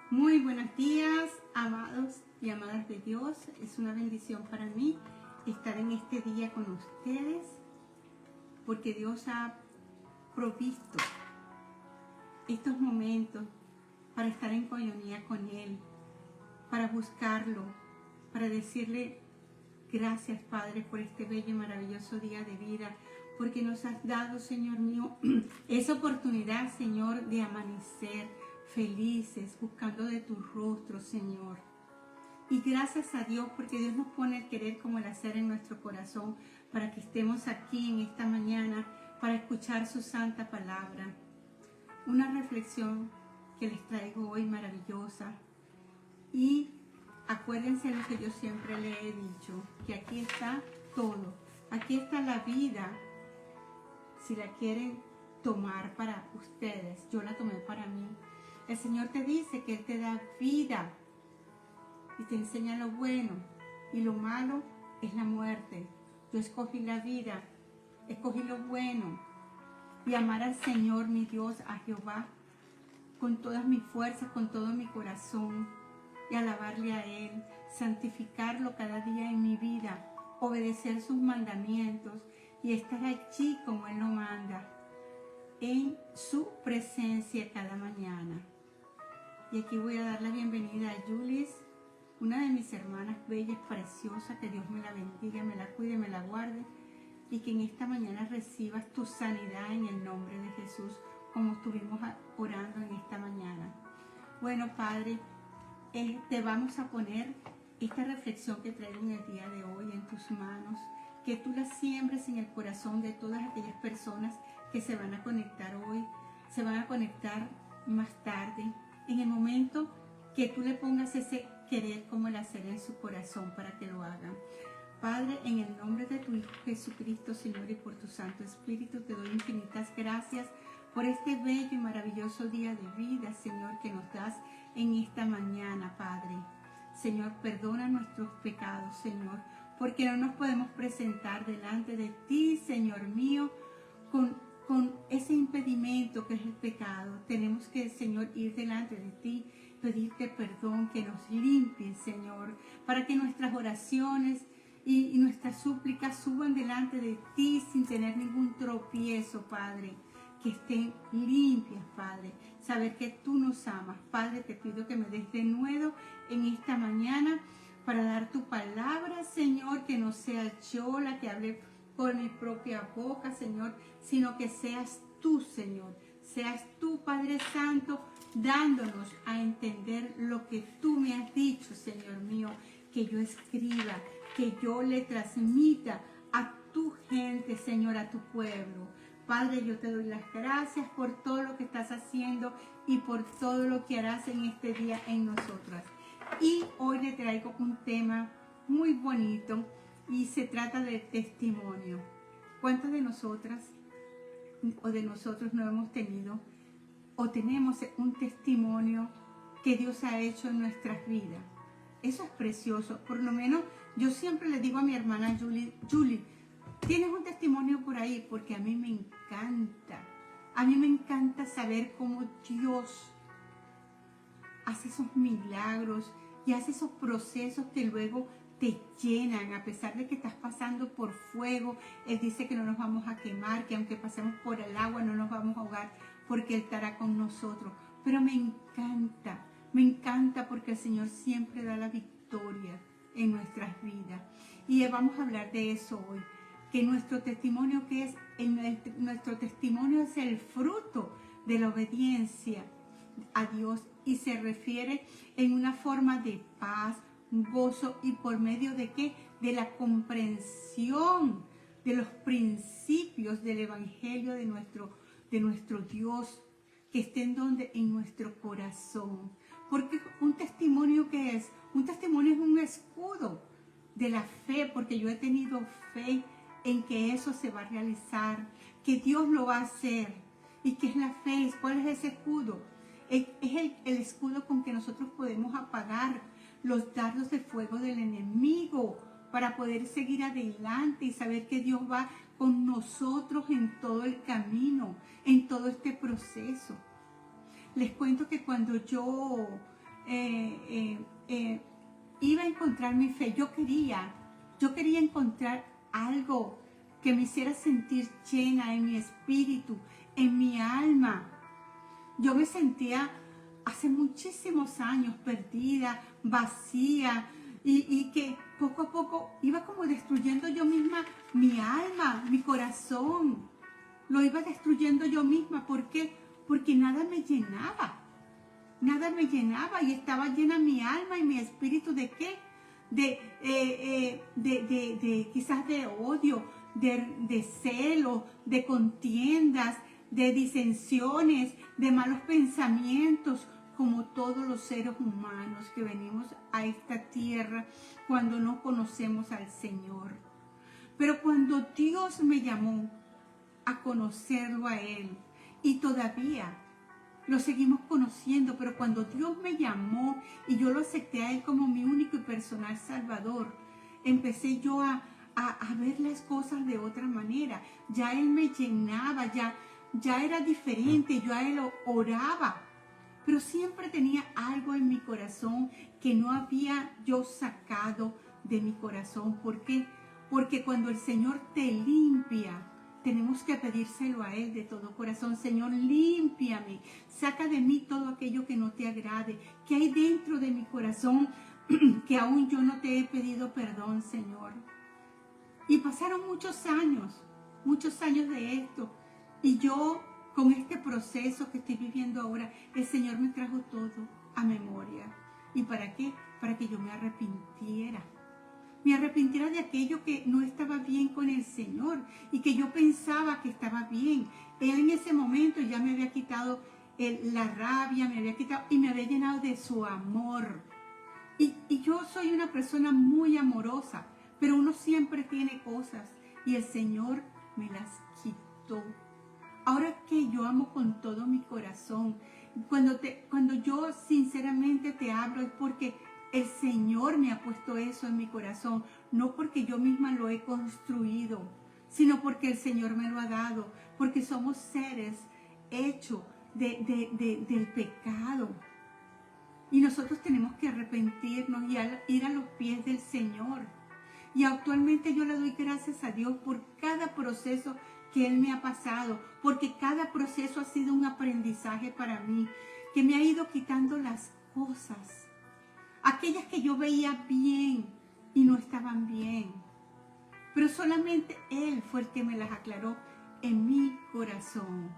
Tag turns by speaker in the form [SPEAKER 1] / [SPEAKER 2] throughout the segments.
[SPEAKER 1] Muy buenos días, amados y amadas de Dios. Es una bendición para mí estar en este día con ustedes, porque Dios ha provisto estos momentos para estar en coinonía con Él, para buscarlo, para decirle gracias, Padre, por este bello y maravilloso día de vida, porque nos has dado, Señor mío, esa oportunidad, Señor, de amanecer felices, buscando de tu rostro, Señor. Y gracias a Dios, porque Dios nos pone el querer como el hacer en nuestro corazón, para que estemos aquí en esta mañana, para escuchar su santa palabra. Una reflexión que les traigo hoy maravillosa. Y acuérdense lo que yo siempre le he dicho, que aquí está todo. Aquí está la vida. Si la quieren tomar para ustedes, yo la tomé para mí. El Señor te dice que Él te da vida y te enseña lo bueno, y lo malo es la muerte. Yo escogí la vida, escogí lo bueno, y amar al Señor, mi Dios, a Jehová, con todas mis fuerzas, con todo mi corazón, y alabarle a Él, santificarlo cada día en mi vida, obedecer sus mandamientos y estar allí como Él lo manda, en su presencia cada mañana. Y aquí voy a dar la bienvenida a Julis, una de mis hermanas bellas, preciosas, que Dios me la bendiga, me la cuide, me la guarde, y que en esta mañana recibas tu sanidad en el nombre de Jesús, como estuvimos orando en esta mañana. Bueno, Padre, te vamos a poner esta reflexión que traigo en el día de hoy en tus manos, que tú la siembres en el corazón de todas aquellas personas que se van a conectar hoy, se van a conectar más tarde, en el momento que tú le pongas ese querer como el hacer en su corazón para que lo hagan. Padre, en el nombre de tu Hijo Jesucristo, Señor, y por tu Santo Espíritu, te doy infinitas gracias por este bello y maravilloso día de vida, Señor, que nos das en esta mañana, Padre. Señor, perdona nuestros pecados, Señor, porque no nos podemos presentar delante de ti, Señor mío, con ese impedimento que es el pecado. Tenemos que, Señor, ir delante de ti, pedirte perdón, que nos limpies, Señor, para que nuestras oraciones y nuestras súplicas suban delante de ti sin tener ningún tropiezo, Padre. Que estén limpias, Padre. Saber que tú nos amas. Padre, te pido que me des de nuevo en esta mañana para dar tu palabra, Señor, que no sea yo la que hable por mi propia boca, Señor, sino que seas tú, Señor. Seas tú, Padre Santo, dándonos a entender lo que tú me has dicho, Señor mío, que yo escriba, que yo le transmita a tu gente, Señor, a tu pueblo. Padre, yo te doy las gracias por todo lo que estás haciendo y por todo lo que harás en este día en nosotras. Y hoy le traigo un tema muy bonito y se trata de testimonio. ¿Cuántas de nosotras o de nosotros no hemos tenido o tenemos un testimonio que Dios ha hecho en nuestras vidas? Eso es precioso. Por lo menos yo siempre le digo a mi hermana Julie, ¿tienes un testimonio por ahí? Porque a mí me encanta. A mí me encanta saber cómo Dios hace esos milagros y hace esos procesos que luego te llenan. A pesar de que estás pasando por fuego, Él dice que no nos vamos a quemar, que aunque pasemos por el agua no nos vamos a ahogar, porque Él estará con nosotros. Pero me encanta porque el Señor siempre da la victoria en nuestras vidas. Y vamos a hablar de eso hoy. Que nuestro testimonio, nuestro testimonio es el fruto de la obediencia a Dios, y se refiere en una forma de paz, gozo, y por medio de ¿qué? De la comprensión de los principios del Evangelio de nuestro Dios, que estén donde en nuestro corazón. Porque un testimonio, ¿qué es? Un testimonio es un escudo de la fe, porque yo he tenido fe en que eso se va a realizar, que Dios lo va a hacer. ¿Y qué es la fe? ¿Cuál es ese escudo? Es el escudo con que nosotros podemos apagar los dardos de fuego del enemigo, para poder seguir adelante y saber que Dios va con nosotros en todo el camino, en todo este proceso. Les cuento que cuando yo iba a encontrar mi fe. Yo quería encontrar algo que me hiciera sentir llena en mi espíritu, en mi alma. Yo me sentía hace muchísimos años perdida, vacía, y que poco a poco iba como destruyendo yo misma mi alma, mi corazón. Lo iba destruyendo yo misma. ¿Por qué? Porque nada me llenaba. Nada me llenaba y estaba llena mi alma y mi espíritu. ¿De qué? Quizás de odio, de celo, de contiendas, de disensiones, de malos pensamientos, como todos los seres humanos que venimos a esta tierra cuando no conocemos al Señor. Pero cuando Dios me llamó a conocerlo a Él, y todavía lo seguimos conociendo, pero cuando Dios me llamó y yo lo acepté a Él como mi único y personal Salvador, empecé yo a ver las cosas de otra manera. Ya Él me llenaba, ya era diferente, yo a Él oraba, pero siempre tenía algo en mi corazón que no había yo sacado de mi corazón. ¿Por qué? Porque cuando el Señor te limpia, tenemos que pedírselo a Él de todo corazón. Señor, límpiame, saca de mí todo aquello que no te agrade, que hay dentro de mi corazón que aún yo no te he pedido perdón, Señor. Y pasaron muchos años de esto, y yo con este proceso que estoy viviendo ahora, el Señor me trajo todo a memoria. ¿Y para qué? Para que yo me arrepintiera. Me arrepintiera de aquello que no estaba bien con el Señor y que yo pensaba que estaba bien. Él en ese momento ya me había quitado la rabia, me había quitado y me había llenado de su amor. Y yo soy una persona muy amorosa, pero uno siempre tiene cosas y el Señor me las quitó. Ahora que yo amo con todo mi corazón, cuando yo sinceramente te hablo es porque el Señor me ha puesto eso en mi corazón, no porque yo misma lo he construido, sino porque el Señor me lo ha dado, porque somos seres hechos del pecado. Y nosotros tenemos que arrepentirnos y ir a los pies del Señor. Y actualmente yo le doy gracias a Dios por cada proceso que Él me ha pasado, porque cada proceso ha sido un aprendizaje para mí, que me ha ido quitando las cosas, aquellas que yo veía bien y no estaban bien. Pero solamente Él fue el que me las aclaró en mi corazón.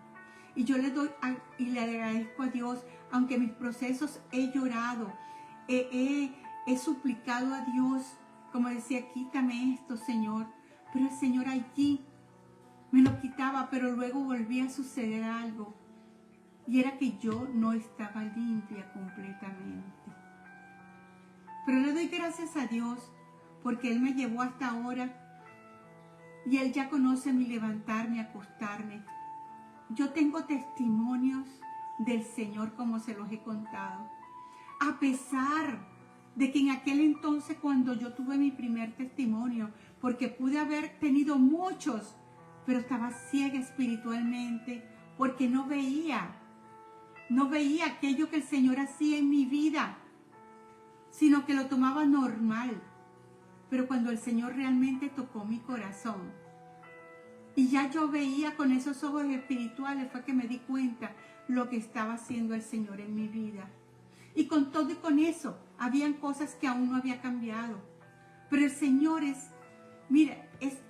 [SPEAKER 1] Y yo le doy y le agradezco a Dios, aunque mis procesos he llorado, he suplicado a Dios, como decía, quítame esto, Señor. Pero el Señor allí me lo quitaba, pero luego volvía a suceder algo. Y era que yo no estaba limpia completamente. Pero le doy gracias a Dios porque Él me llevó hasta ahora y Él ya conoce mi levantarme, acostarme. Yo tengo testimonios del Señor como se los he contado. A pesar de que en aquel entonces cuando yo tuve mi primer testimonio, porque pude haber tenido muchos, pero estaba ciega espiritualmente porque no veía aquello que el Señor hacía en mi vida, sino que lo tomaba normal. Pero cuando el Señor realmente tocó mi corazón y ya yo veía con esos ojos espirituales, fue que me di cuenta lo que estaba haciendo el Señor en mi vida. Y con todo y con eso, habían cosas que aún no había cambiado. Pero el Señor es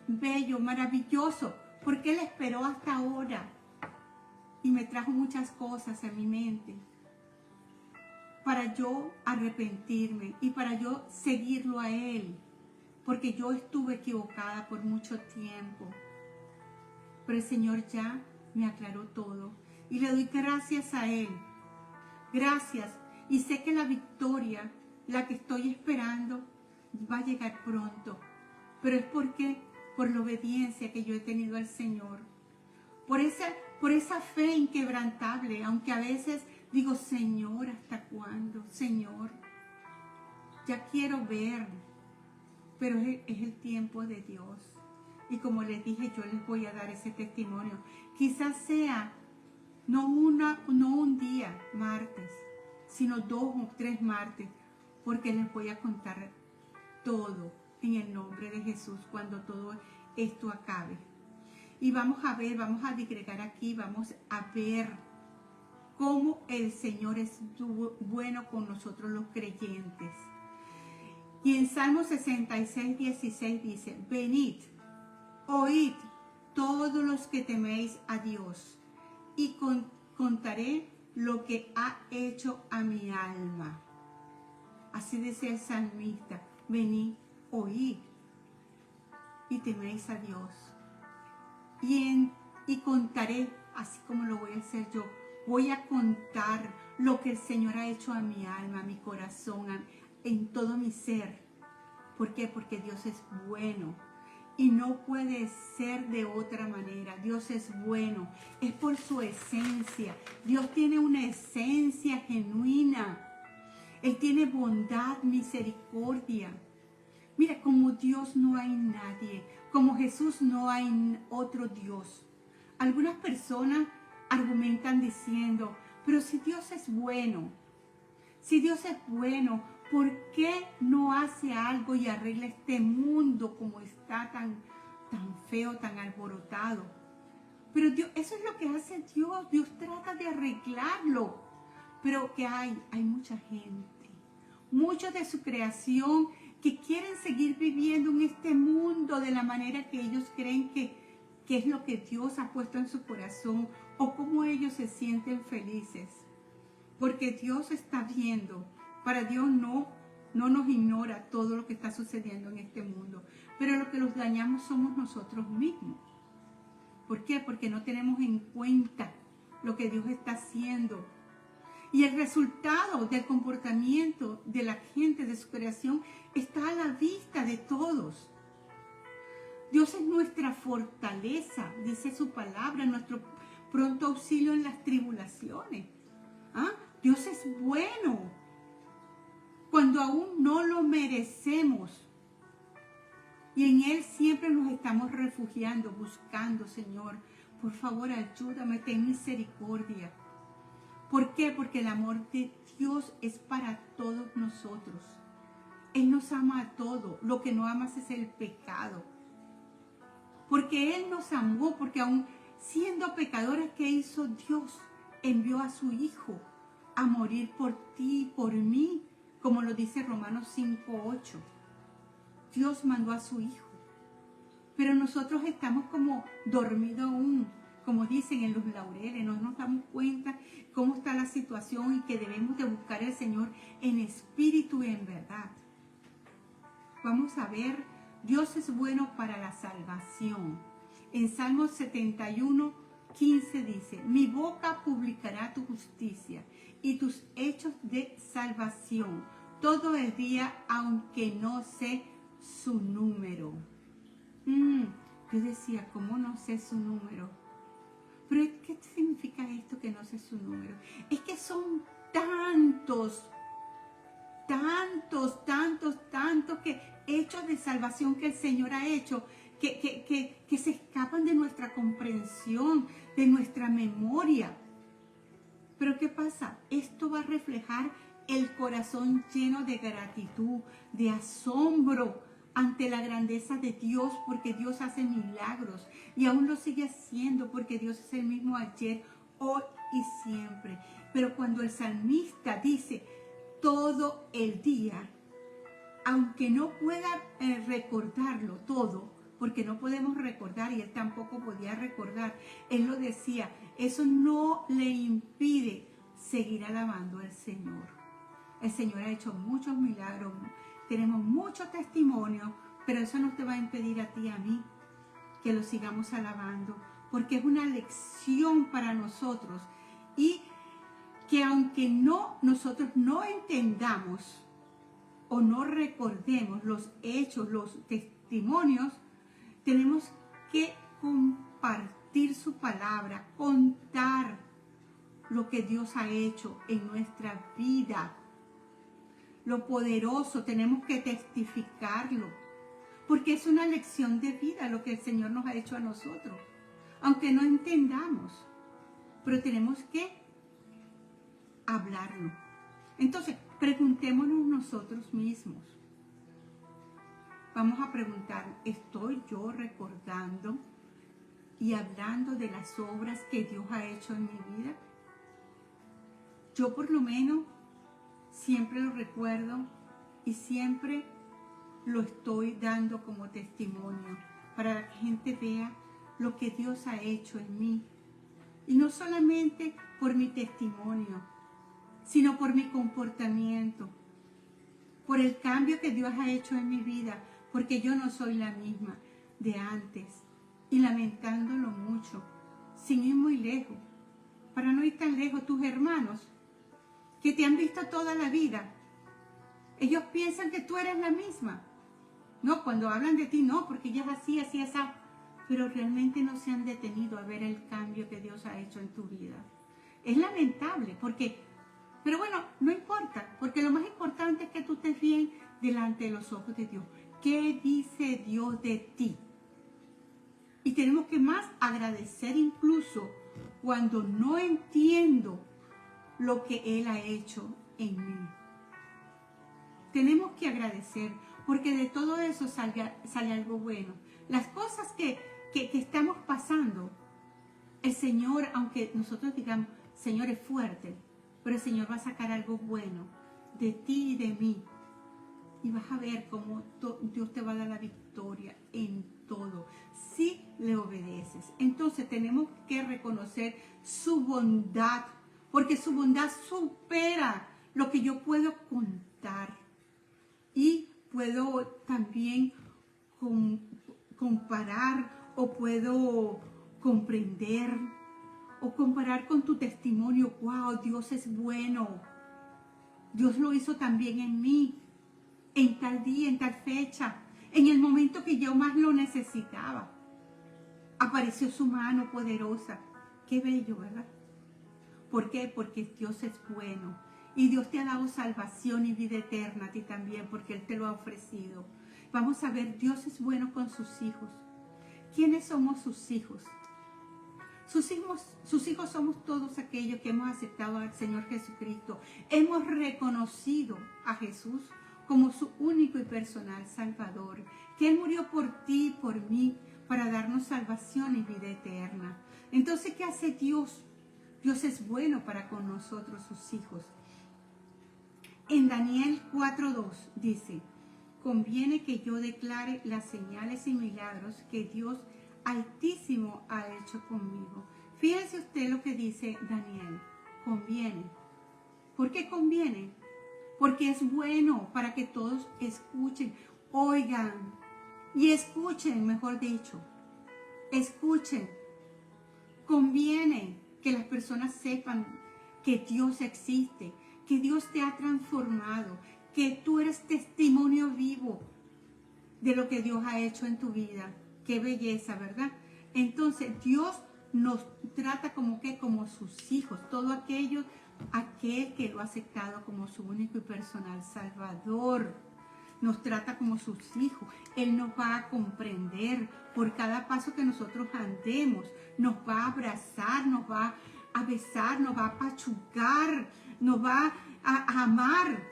[SPEAKER 1] bello, maravilloso, porque Él esperó hasta ahora y me trajo muchas cosas a mi mente para yo arrepentirme y para yo seguirlo a Él, porque yo estuve equivocada por mucho tiempo. Pero el Señor ya me aclaró todo y le doy gracias a Él. Gracias. Y sé que la victoria, la que estoy esperando, va a llegar pronto. Pero es por la obediencia que yo he tenido al Señor. Por esa fe inquebrantable, aunque a veces digo, Señor, ¿hasta cuándo? Señor, ya quiero ver, pero es el tiempo de Dios. Y como les dije, yo les voy a dar ese testimonio. Quizás sea no un día, martes, sino 2 o 3 martes, porque les voy a contar todo en el nombre de Jesús cuando todo esto acabe. Y vamos a ver, vamos a digregar aquí, vamos a ver cómo el Señor es bueno con nosotros los creyentes. Y en Salmo 66, 16 dice: venid, oíd todos los que teméis a Dios, y contaré lo que ha hecho a mi alma. Así dice el salmista: venid, oíd y teméis a Dios. Y contaré, así como lo voy a hacer yo, voy a contar lo que el Señor ha hecho a mi alma, a mi corazón, en todo mi ser. ¿Por qué? Porque Dios es bueno y no puede ser de otra manera. Dios es bueno, es por su esencia. Dios tiene una esencia genuina. Él tiene bondad, misericordia. Mira, como Dios no hay nadie, como Jesús no hay otro Dios. Algunas personas argumentan diciendo: pero si Dios es bueno, ¿por qué no hace algo y arregla este mundo como está tan feo, tan alborotado? Pero Dios, eso es lo que hace Dios. Dios trata de arreglarlo. Pero que hay mucha gente, muchos de su creación, que quieren seguir viviendo en este mundo de la manera que ellos creen que es lo que Dios ha puesto en su corazón, o cómo ellos se sienten felices. Porque Dios está viendo. Para Dios no nos ignora todo lo que está sucediendo en este mundo. Pero lo que los dañamos somos nosotros mismos. ¿Por qué? Porque no tenemos en cuenta lo que Dios está haciendo. Y el resultado del comportamiento de la gente, de su creación, está a la vista de todos. Dios es nuestra fortaleza, dice su palabra, nuestro pronto auxilio en las tribulaciones. ¿Ah? Dios es bueno cuando aún no lo merecemos. Y en Él siempre nos estamos refugiando, buscando: Señor, por favor, ayúdame, ten misericordia. ¿Por qué? Porque el amor de Dios es para todos nosotros. Él nos ama a todos. Lo que no amas es el pecado. Porque Él nos amó, porque aún siendo pecadores, ¿qué hizo Dios? Envió a su Hijo a morir por ti y por mí, como lo dice Romanos 5:8. Dios mandó a su Hijo. Pero nosotros estamos como dormidos aún, como dicen, en los laureles. No nos damos cuenta cómo está la situación y que debemos de buscar al Señor en espíritu y en verdad. Vamos a ver, Dios es bueno para la salvación. En Salmo 71:15 dice: mi boca publicará tu justicia y tus hechos de salvación todo el día, aunque no sé su número. Yo decía: ¿cómo no sé su número? Pero ¿qué significa esto, que no sé su número? Es que son tantos que hechos de salvación que el Señor ha hecho, que se escapan de nuestra comprensión, de nuestra memoria. Pero ¿qué pasa? Esto va a reflejar el corazón lleno de gratitud, de asombro ante la grandeza de Dios, porque Dios hace milagros y aún lo sigue haciendo, porque Dios es el mismo ayer, hoy y siempre. Pero cuando el salmista dice todo el día, aunque no pueda recordarlo todo, porque no podemos recordar y él tampoco podía recordar, él lo decía, eso no le impide seguir alabando al Señor. El Señor ha hecho muchos milagros, tenemos muchos testimonios, pero eso no te va a impedir a ti y a mí que lo sigamos alabando, porque es una lección para nosotros, y que aunque nosotros no entendamos o no recordemos los hechos, los testimonios, tenemos que compartir su palabra, contar lo que Dios ha hecho en nuestra vida. Lo poderoso, tenemos que testificarlo, porque es una lección de vida lo que el Señor nos ha hecho a nosotros, aunque no entendamos, pero tenemos que hablarlo. Entonces, preguntémonos nosotros mismos. Vamos a preguntar, ¿estoy yo recordando y hablando de las obras que Dios ha hecho en mi vida? Yo por lo menos siempre lo recuerdo y siempre lo estoy dando como testimonio para que la gente vea lo que Dios ha hecho en mí. Y no solamente por mi testimonio, sino por mi comportamiento, por el cambio que Dios ha hecho en mi vida, porque yo no soy la misma de antes. Y lamentándolo mucho, sin ir muy lejos, para no ir tan lejos, tus hermanos que te han visto toda la vida, ellos piensan que tú eres la misma. No, cuando hablan de ti, no, porque ella es así, así, así. Pero realmente no se han detenido a ver el cambio que Dios ha hecho en tu vida. Es lamentable, pero bueno, no importa, porque lo más importante es que tú estés bien delante de los ojos de Dios. ¿Qué dice Dios de ti? Y tenemos que más agradecer incluso cuando no entiendo lo que Él ha hecho en mí. Tenemos que agradecer, porque de todo eso sale algo bueno. Las cosas que estamos pasando, el Señor, aunque nosotros digamos, Señor es fuerte, pero el Señor va a sacar algo bueno de ti y de mí. Y vas a ver cómo Dios te va a dar la victoria en todo, si le obedeces. Entonces tenemos que reconocer su bondad, porque su bondad supera lo que yo puedo contar. Y puedo también comparar o puedo comprender o comparar con tu testimonio. Wow, Dios es bueno. Dios lo hizo también en mí, en tal día, en tal fecha, en el momento que yo más lo necesitaba. Apareció su mano poderosa. Qué bello, ¿verdad? ¿Por qué? Porque Dios es bueno. Y Dios te ha dado salvación y vida eterna a ti también, porque Él te lo ha ofrecido. Vamos a ver, Dios es bueno con sus hijos. ¿Quiénes somos sus hijos? Sus hijos somos todos aquellos que hemos aceptado al Señor Jesucristo. Hemos reconocido a Jesús como su único y personal Salvador, que Él murió por ti y por mí para darnos salvación y vida eterna. Entonces, ¿qué hace Dios? Dios es bueno para con nosotros, sus hijos. En Daniel 4:2 dice, conviene que yo declare las señales y milagros que Dios Altísimo ha hecho conmigo. Fíjense usted lo que dice Daniel, conviene. ¿Por qué conviene? Porque es bueno para que todos escuchen, oigan y escuchen, mejor dicho, escuchen. Conviene que las personas sepan que Dios existe, que Dios te ha transformado, que tú eres testimonio vivo de lo que Dios ha hecho en tu vida. Qué belleza, ¿verdad? Entonces Dios nos trata como sus hijos, todo aquel que lo ha aceptado como su único y personal Salvador. Nos trata como sus hijos. Él nos va a comprender por cada paso que nosotros andemos. Nos va a abrazar, nos va a besar, nos va a apachugar, nos va a amar,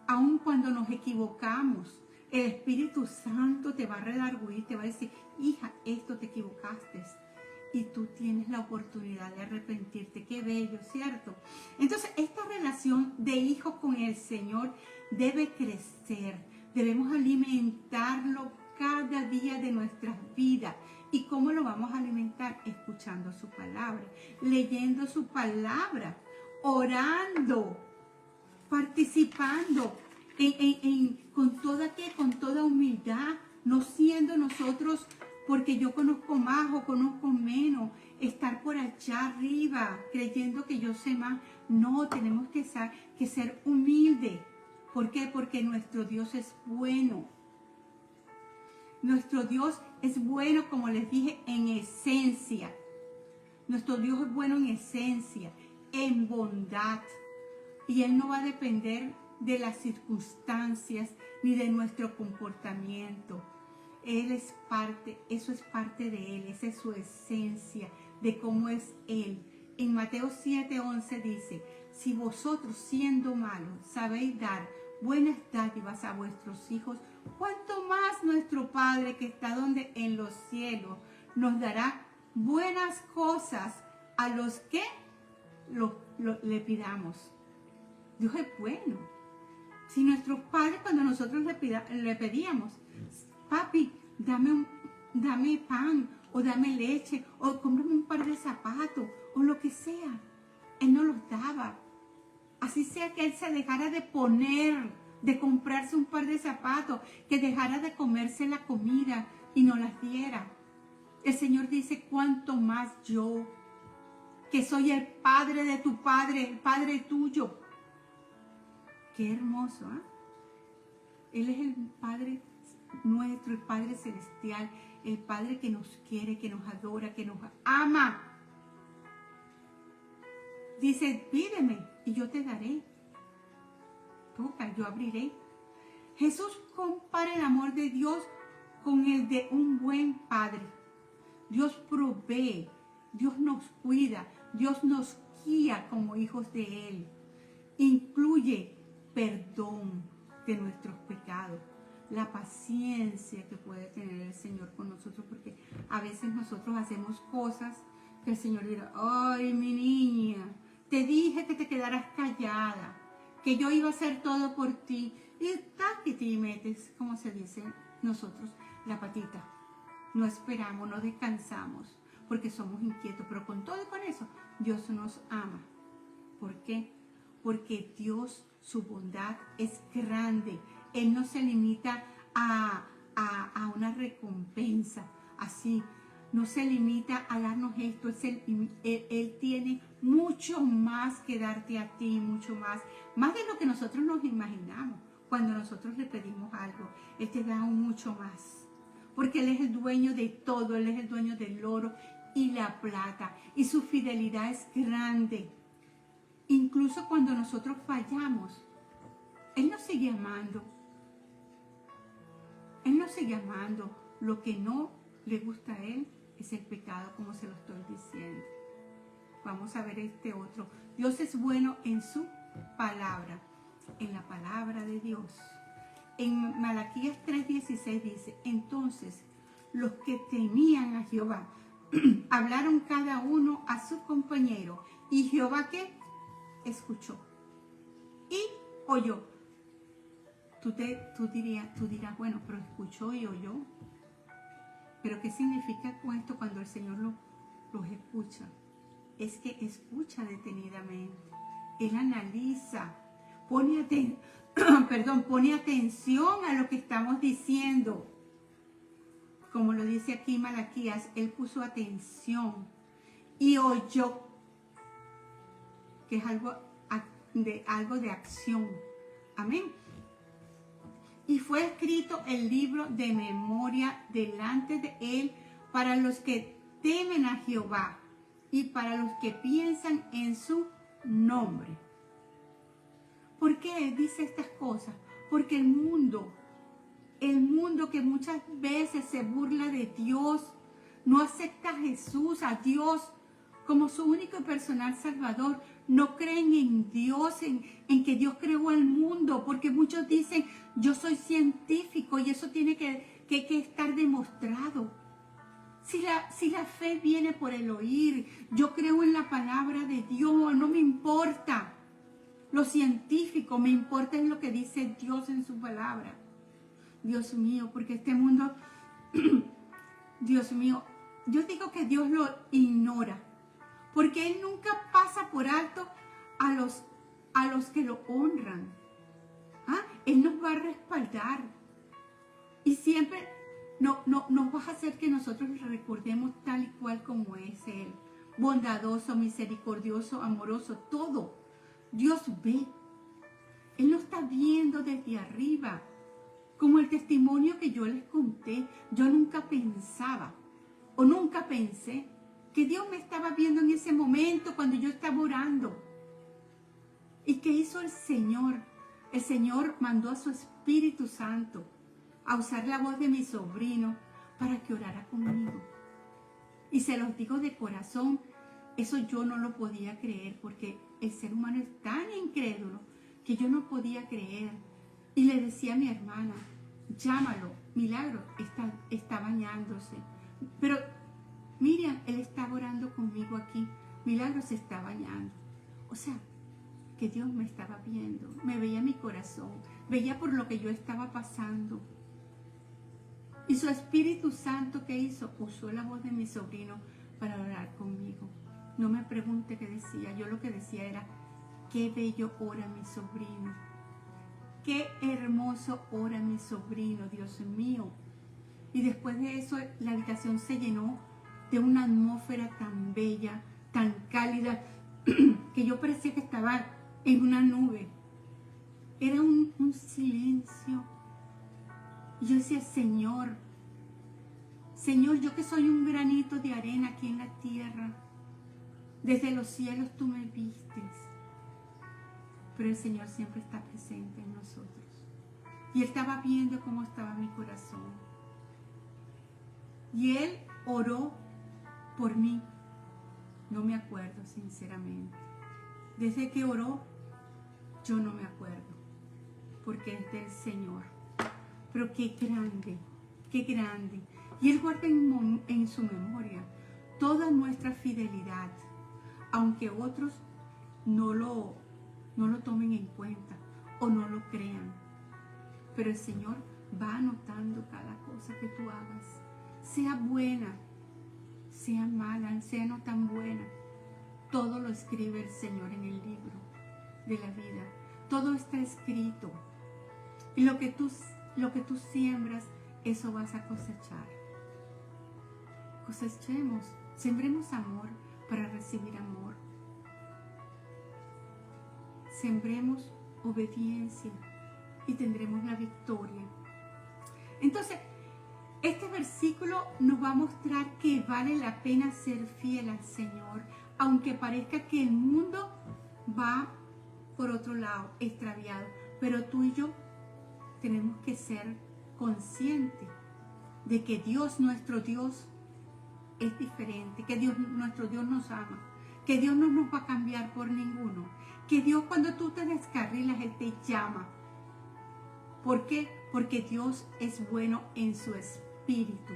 [SPEAKER 1] aun cuando nos equivocamos. El Espíritu Santo te va a redarguir, te va a decir, hija, esto te equivocaste. Y tú tienes la oportunidad de arrepentirte. Qué bello, ¿cierto? Entonces, esta relación de hijos con el Señor debe crecer. Debemos alimentarlo cada día de nuestras vidas. ¿Y cómo lo vamos a alimentar? Escuchando su palabra, leyendo su palabra, orando, participando con toda humildad, no siendo nosotros porque yo conozco más o conozco menos, estar por allá arriba creyendo que yo sé más. No, tenemos que ser humildes. ¿Por qué? Porque nuestro Dios es bueno. Nuestro Dios es bueno, como les dije, en esencia. Nuestro Dios es bueno en esencia, en bondad. Y Él no va a depender de las circunstancias ni de nuestro comportamiento. Él es parte, eso es parte de Él, esa es su esencia, de cómo es Él. En Mateo 7:11 dice, si vosotros siendo malos sabéis dar buenas dádivas a vuestros hijos, cuánto más nuestro Padre que está donde en los cielos nos dará buenas cosas a los que le pidamos. Dios es bueno. Si nuestros padres, cuando nosotros le pedíamos, papi, dame pan, o dame leche, o cómprame un par de zapatos, o lo que sea, Él nos los daba. Así sea que Él se dejara de comprarse un par de zapatos, que dejara de comerse la comida y nos las diera. El Señor dice, cuánto más yo, que soy el Padre de tu Padre, el Padre tuyo. Qué hermoso, ¿eh? Él es el Padre nuestro, el Padre celestial, el Padre que nos quiere, que nos adora, que nos ama. Dice, pídeme y yo te daré. Toca, yo abriré. Jesús compara el amor de Dios con el de un buen padre. Dios provee, Dios nos cuida, Dios nos guía como hijos de Él. Incluye perdón de nuestros pecados, la paciencia que puede tener el Señor con nosotros, porque a veces nosotros hacemos cosas que el Señor dirá, ay, mi niña, te dije que te quedaras callada, que yo iba a hacer todo por ti, y que te metes, como se dice nosotros, la patita. No esperamos, no descansamos, porque somos inquietos, pero con todo y con eso, Dios nos ama. ¿Por qué? Porque Dios, su bondad es grande. Él no se limita a una recompensa, así. No se limita a darnos esto. Él tiene mucho más que darte a ti, mucho más de lo que nosotros nos imaginamos. Cuando nosotros le pedimos algo, Él te da mucho más. Porque Él es el dueño de todo, Él es el dueño del oro y la plata. Y su fidelidad es grande. Incluso cuando nosotros fallamos, Él nos sigue amando. Él nos sigue amando. Lo que no le gusta a Él es el pecado, como se lo estoy diciendo. Vamos a ver este otro. Dios es bueno en su palabra, en la palabra de Dios. En Malaquías 3:16 dice, entonces los que temían a Jehová hablaron cada uno a su compañero. ¿Y Jehová qué? Escuchó y oyó. Tú dirás, bueno, pero escuchó y oyó. Pero ¿qué significa esto cuando el Señor los escucha? Es que escucha detenidamente. Él analiza, pone atención a lo que estamos diciendo. Como lo dice aquí Malaquías, Él puso atención y oyó, que es algo de acción. Amén. Y fue escrito el libro de memoria delante de Él para los que temen a Jehová y para los que piensan en su nombre. ¿Por qué dice estas cosas? Porque el mundo que muchas veces se burla de Dios, no acepta a Jesús, a Dios, como su único y personal Salvador, no creen en Dios, en que Dios creó el mundo, porque muchos dicen, yo soy científico y eso tiene que estar demostrado. Si la fe viene por el oír, yo creo en la palabra de Dios, no me importa lo científico, me importa es lo que dice Dios en su palabra. Dios mío, porque este mundo, Dios mío, yo digo que Dios lo ignora, porque Él nunca pasa por alto a los que lo honran. Él nos va a respaldar y siempre nos va a hacer que nosotros le recordemos tal y cual como es Él. Bondadoso, misericordioso, amoroso, todo. Dios ve. Él no está viendo desde arriba. Como el testimonio que yo les conté, yo nunca pensaba o nunca pensé que Dios me estaba viendo en ese momento cuando yo estaba orando. ¿Y qué hizo el Señor? El Señor mandó a su Espíritu Santo a usar la voz de mi sobrino para que orara conmigo. Y se los digo de corazón, eso yo no lo podía creer porque el ser humano es tan incrédulo que yo no podía creer. Y le decía a mi hermana, llámalo, Milagro está bañándose. Pero Miriam, él estaba orando conmigo aquí, Milagro se está bañando. O sea, que Dios me estaba viendo, me veía mi corazón, veía por lo que yo estaba pasando. Y su Espíritu Santo, ¿qué hizo? Usó la voz de mi sobrino para orar conmigo. No me pregunte qué decía, yo lo que decía era, qué bello ora mi sobrino. Qué hermoso ora mi sobrino, Dios mío. Y después de eso, la habitación se llenó de una atmósfera tan bella, tan cálida, que yo parecía que estaba en una nube. Era un silencio. Y yo decía, Señor, yo que soy un granito de arena aquí en la tierra, desde los cielos tú me vistes. Pero el Señor siempre está presente en nosotros. Y Él estaba viendo cómo estaba mi corazón. Y Él oró por mí. No me acuerdo, sinceramente. Desde que oró, yo no me acuerdo. Porque es del Señor. Pero qué grande, qué grande. Y Él guarda en su memoria toda nuestra fidelidad. Aunque otros no lo tomen en cuenta o no lo crean. Pero el Señor va anotando cada cosa que tú hagas. Sea buena, sea mala, sea no tan buena. Todo lo escribe el Señor en el libro de la vida. Todo está escrito. Y lo que tú siembras, eso vas a cosechar. Cosechemos, sembremos amor para recibir amor. Sembremos obediencia y tendremos la victoria. Entonces, este versículo nos va a mostrar que vale la pena ser fiel al Señor, aunque parezca que el mundo va por otro lado, extraviado. Pero tú y yo tenemos que ser conscientes de que Dios, nuestro Dios, es diferente, que nuestro Dios nos ama, que Dios no nos va a cambiar por ninguno, que Dios cuando tú te descarrilas, Él te llama. ¿Por qué? Porque Dios es bueno en su espíritu.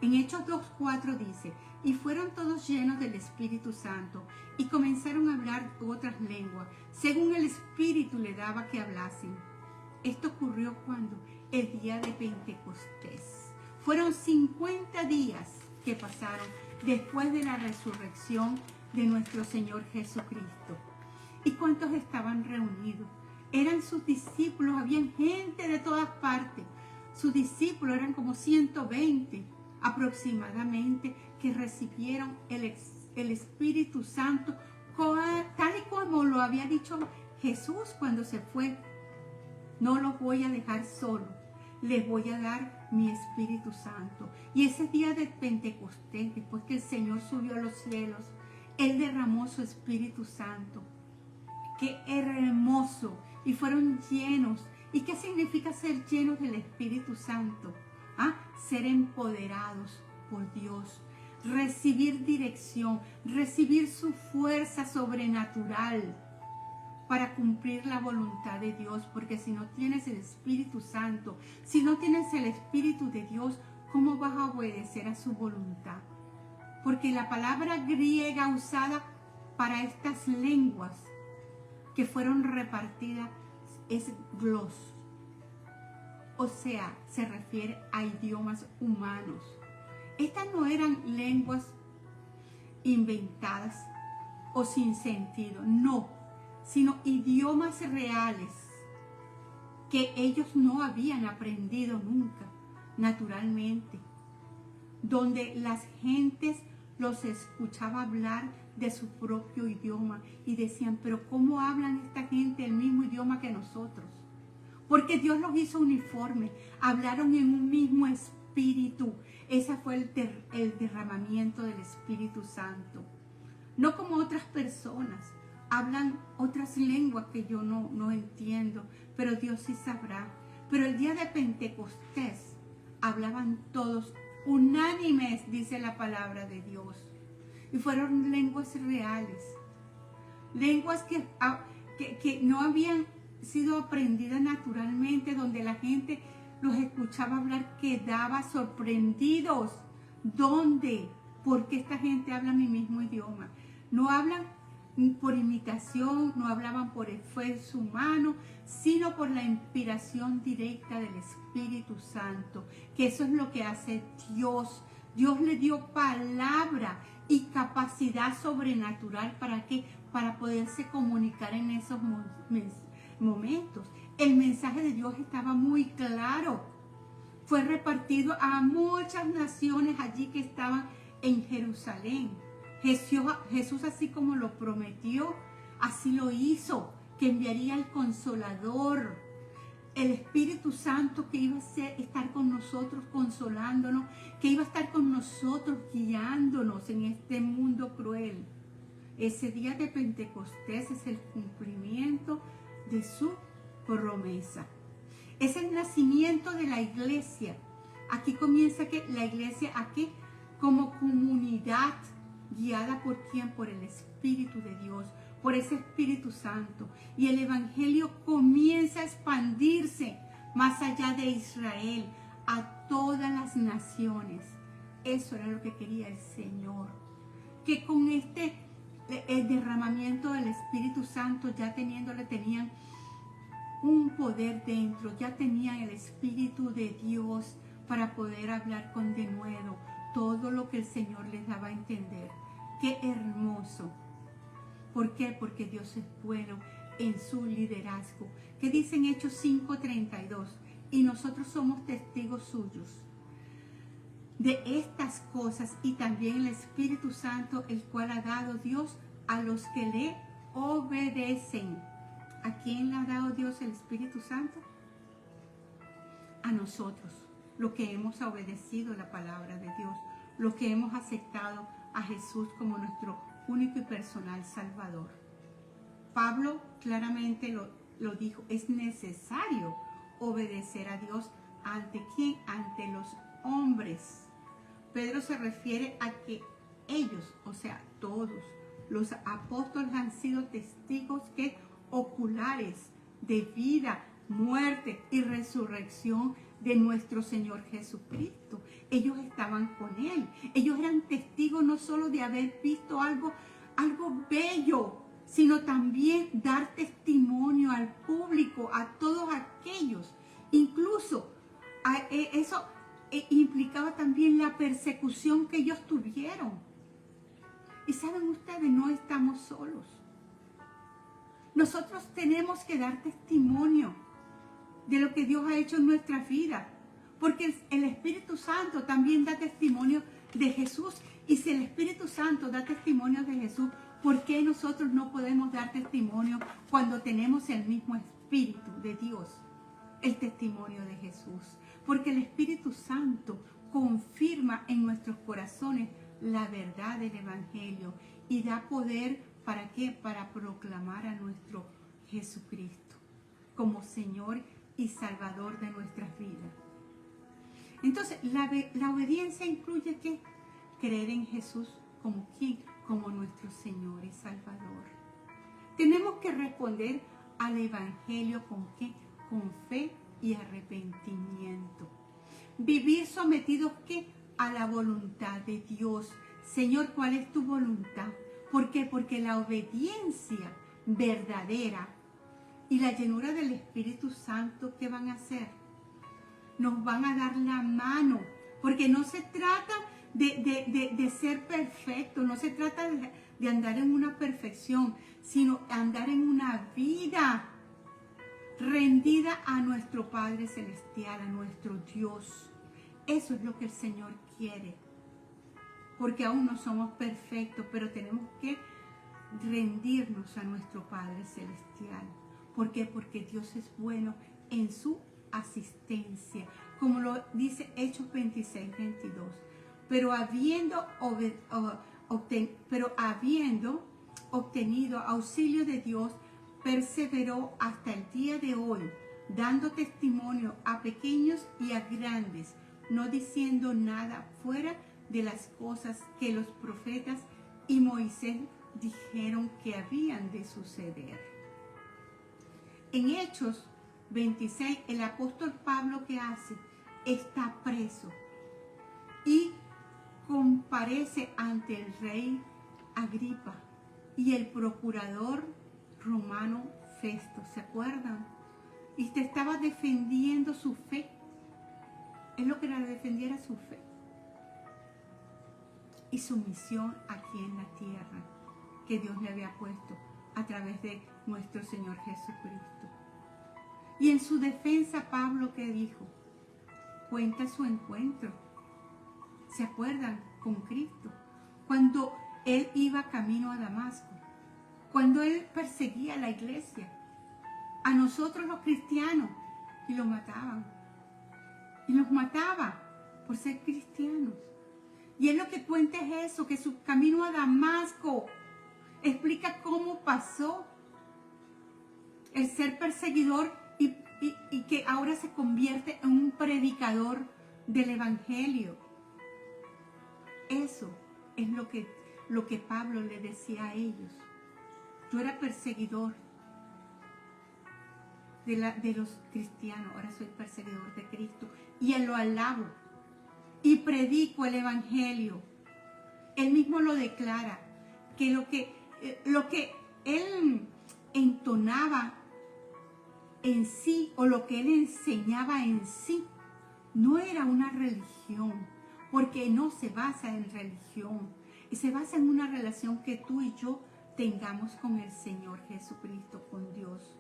[SPEAKER 1] En Hechos 2:4 dice, y fueron todos llenos del Espíritu Santo y comenzaron a hablar otras lenguas, según el Espíritu le daba que hablasen. Esto ocurrió cuando el día de Pentecostés. Fueron 50 días que pasaron después de la resurrección de nuestro Señor Jesucristo. ¿Y cuántos estaban reunidos? Eran sus discípulos, habían gente de todas partes. Sus discípulos eran como 120 aproximadamente que recibieron el Espíritu Santo tal y como lo había dicho Jesús cuando se fue. No los voy a dejar solos, les voy a dar mi Espíritu Santo. Y ese día de Pentecostés, después que el Señor subió a los cielos, Él derramó su Espíritu Santo. ¡Qué hermoso! Y fueron llenos. ¿Y qué significa ser llenos del Espíritu Santo? Ser empoderados por Dios, recibir dirección, recibir su fuerza sobrenatural para cumplir la voluntad de Dios, porque si no tienes el Espíritu Santo, si no tienes el Espíritu de Dios, ¿cómo vas a obedecer a su voluntad? Porque la palabra griega usada para estas lenguas que fueron repartidas es glos. O sea, se refiere a idiomas humanos. Estas no eran lenguas inventadas o sin sentido, no, sino idiomas reales que ellos no habían aprendido nunca, naturalmente, donde las gentes los escuchaba hablar de su propio idioma y decían, pero ¿cómo hablan esta gente el mismo idioma que nosotros? Porque Dios los hizo uniformes, hablaron en un mismo espíritu. Ese fue el derramamiento del Espíritu Santo. No como otras personas, hablan otras lenguas que yo no entiendo, pero Dios sí sabrá. Pero el día de Pentecostés hablaban todos unánimes, dice la palabra de Dios. Y fueron lenguas reales. lenguas que no habían sido aprendidas naturalmente, donde la gente los escuchaba hablar, quedaba sorprendidos. ¿Dónde? Porque esta gente habla mi mismo idioma. No hablan por imitación, no hablaban por esfuerzo humano, sino por la inspiración directa del Espíritu Santo, que eso es lo que hace Dios. Dios le dio palabra y capacidad sobrenatural. ¿Para qué? Para poderse comunicar en esos momentos. El mensaje de Dios estaba muy claro. Fue repartido a muchas naciones allí que estaban en Jerusalén. Jesús, así como lo prometió, así lo hizo, que enviaría al Consolador, el Espíritu Santo, que iba a estar con nosotros consolándonos, que iba a estar con nosotros guiándonos en este mundo cruel. Ese día de Pentecostés es el cumplimiento de su promesa. Es el nacimiento de la iglesia. Aquí comienza que la iglesia, aquí como comunidad, guiada por quién, por el Espíritu de Dios, por ese Espíritu Santo. Y el Evangelio comienza a expandirse más allá de Israel, a todas las naciones. Eso era lo que quería el Señor. Que con el derramamiento del Espíritu Santo, ya tenían un poder dentro, ya tenían el Espíritu de Dios para poder hablar con denuedo todo lo que el Señor les daba a entender. ¡Qué hermoso! ¿Por qué? Porque Dios es bueno en su liderazgo. ¿Qué dice en Hechos 5:32? Y nosotros somos testigos suyos de estas cosas, y también el Espíritu Santo, el cual ha dado Dios a los que le obedecen. ¿A quién le ha dado Dios el Espíritu Santo? A nosotros, los que hemos obedecido la palabra de Dios, los que hemos aceptado a Jesús como nuestro único y personal Salvador. Pablo claramente lo dijo, es necesario obedecer a Dios. ¿Ante quién? Ante los hombres. Pedro se refiere a que ellos, o sea, todos los apóstoles han sido testigos oculares de vida, muerte y resurrección de nuestro Señor Jesucristo. Ellos estaban con Él. Ellos eran testigos no solo de haber visto algo bello, sino también dar testimonio al público, a todos aquellos. Incluso eso implicaba también la persecución que ellos tuvieron. Y saben ustedes, no estamos solos. Nosotros tenemos que dar testimonio de lo que Dios ha hecho en nuestra vida, porque el Espíritu Santo también da testimonio de Jesús. Y si el Espíritu Santo da testimonio de Jesús, ¿por qué nosotros no podemos dar testimonio cuando tenemos el mismo Espíritu de Dios? El testimonio de Jesús. Porque el Espíritu Santo confirma en nuestros corazones la verdad del Evangelio y da poder, ¿para qué? Para proclamar a nuestro Jesucristo como Señor y Salvador de nuestras vidas. Entonces, la obediencia incluye ¿qué? Creer en Jesús como ¿quién? Como nuestro Señor y Salvador. Tenemos que responder al Evangelio ¿con qué? Con fe y arrepentimiento. Vivir sometidos ¿qué? A la voluntad de Dios. Señor, ¿cuál es tu voluntad? ¿Por qué? Porque la obediencia verdadera y la llenura del Espíritu Santo, ¿qué van a hacer? Nos van a dar la mano, porque no se trata de ser perfecto, no se trata de andar en una perfección, sino andar en una vida rendida a nuestro Padre Celestial, a nuestro Dios. Eso es lo que el Señor quiere, porque aún no somos perfectos, pero tenemos que rendirnos a nuestro Padre Celestial. ¿Por qué? Porque Dios es bueno en su asistencia, como lo dice Hechos 26:22. Pero habiendo obtenido auxilio de Dios, perseveró hasta el día de hoy, dando testimonio a pequeños y a grandes, no diciendo nada fuera de las cosas que los profetas y Moisés dijeron que habían de suceder. En Hechos 26, el apóstol Pablo, ¿qué hace? Está preso y comparece ante el rey Agripa y el procurador romano Festo, ¿se acuerdan? Y te estaba defendiendo su fe. Es lo que le defendiera, su fe y su misión aquí en la tierra que Dios le había puesto a través de nuestro Señor Jesucristo. Y en su defensa, Pablo, ¿qué dijo? Cuenta su encuentro. ¿Se acuerdan? Con Cristo. Cuando él iba camino a Damasco. Cuando él perseguía a la iglesia. A nosotros los cristianos. Y lo mataban. Y los mataba por ser cristianos. Y él lo que cuenta es eso, que su camino a Damasco explica cómo pasó el ser perseguidor y que ahora se convierte en un predicador del evangelio. Eso es lo que Pablo le decía a ellos. Yo era perseguidor de los cristianos, ahora soy perseguidor de Cristo y él lo alabo y predico el evangelio. Él mismo lo declara, que lo que él entonaba en sí, o lo que él enseñaba en sí, no era una religión, porque no se basa en religión, y se basa en una relación que tú y yo tengamos con el Señor Jesucristo, con Dios.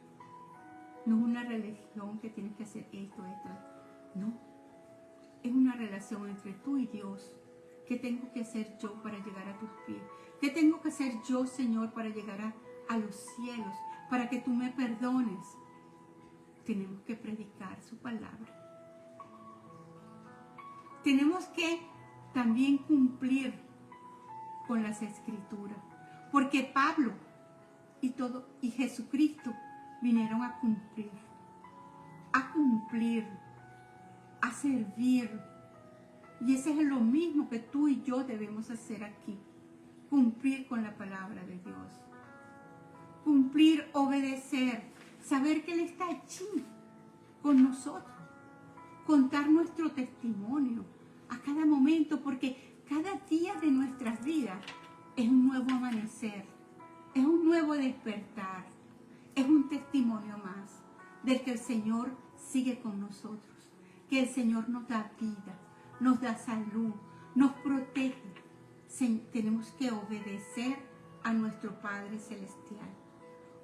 [SPEAKER 1] No es una religión que tienes que hacer esto, no. Es una relación entre tú y Dios. ¿Qué tengo que hacer yo para llegar a tus pies? ¿Qué tengo que hacer yo, Señor, para llegar a los cielos? Para que tú me perdones. Tenemos que predicar su palabra. Tenemos que también cumplir con las escrituras. Porque Pablo y Jesucristo vinieron a cumplir, a servir. Y ese es lo mismo que tú y yo debemos hacer aquí. Cumplir con la palabra de Dios. Cumplir, obedecer. Saber que Él está allí con nosotros. Contar nuestro testimonio a cada momento, porque cada día de nuestras vidas es un nuevo amanecer. Es un nuevo despertar. Es un testimonio más del que el Señor sigue con nosotros. Que el Señor nos da vida, nos da salud, nos protege. Tenemos que obedecer a nuestro Padre Celestial.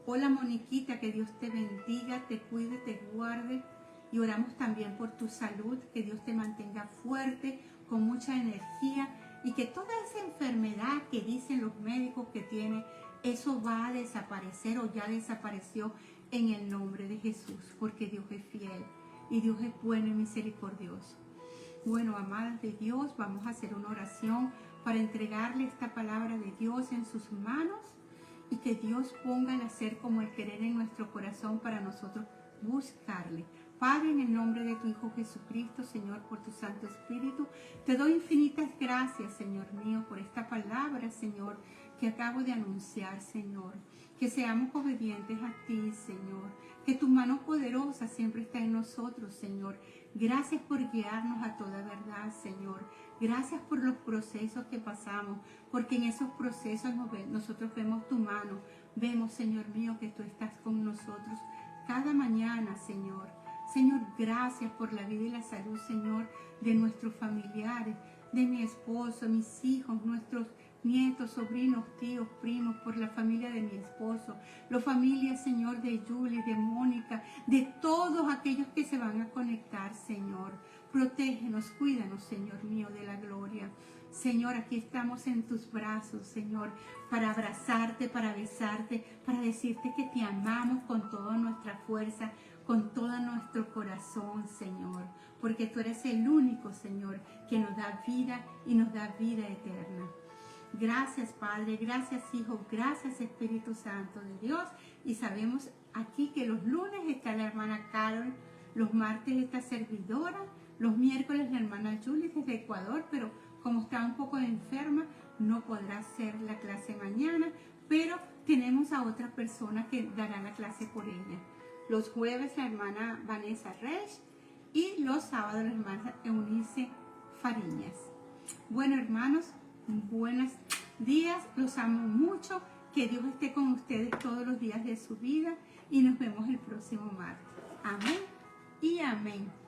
[SPEAKER 1] Hola Moniquita, que Dios te bendiga, te cuide, te guarde. Y oramos también por tu salud, que Dios te mantenga fuerte, con mucha energía. Y que toda esa enfermedad que dicen los médicos que tiene, eso va a desaparecer o ya desapareció en el nombre de Jesús. Porque Dios es fiel y Dios es bueno y misericordioso. Bueno, amadas de Dios, vamos a hacer una oración para entregarle esta palabra de Dios en sus manos y que Dios ponga el hacer como el querer en nuestro corazón para nosotros buscarle. Padre, en el nombre de tu Hijo Jesucristo, Señor, por tu Santo Espíritu, te doy infinitas gracias, Señor mío, por esta palabra, Señor, que acabo de anunciar, Señor. Que seamos obedientes a ti, Señor. Que tu mano poderosa siempre está en nosotros, Señor. Gracias por guiarnos a toda verdad, Señor. Gracias por los procesos que pasamos, porque en esos procesos nosotros vemos tu mano. Vemos, Señor mío, que tú estás con nosotros cada mañana, Señor. Señor, gracias por la vida y la salud, Señor, de nuestros familiares, de mi esposo, mis hijos, nuestros nietos, sobrinos, tíos, primos, por la familia de mi esposo, la familia, Señor, de Julie, de Mónica, de todos aquellos que se van a conectar, Señor. Protégenos, cuídanos, Señor mío, de la gloria. Señor, aquí estamos en tus brazos, Señor, para abrazarte, para besarte, para decirte que te amamos con toda nuestra fuerza, con todo nuestro corazón, Señor, porque tú eres el único, Señor, que nos da vida y nos da vida eterna. Gracias, Padre, gracias, Hijo, gracias, Espíritu Santo de Dios. Y sabemos aquí que los lunes está la hermana Carol, los martes esta servidora, los miércoles la hermana Julie desde Ecuador, pero como está un poco enferma, no podrá hacer la clase mañana, pero tenemos a otra persona que dará la clase por ella. Los jueves la hermana Vanessa Resch y los sábados la hermana Eunice Fariñas. Bueno, hermanos, buenos días, los amo mucho, que Dios esté con ustedes todos los días de su vida y nos vemos el próximo martes. Amén y amén.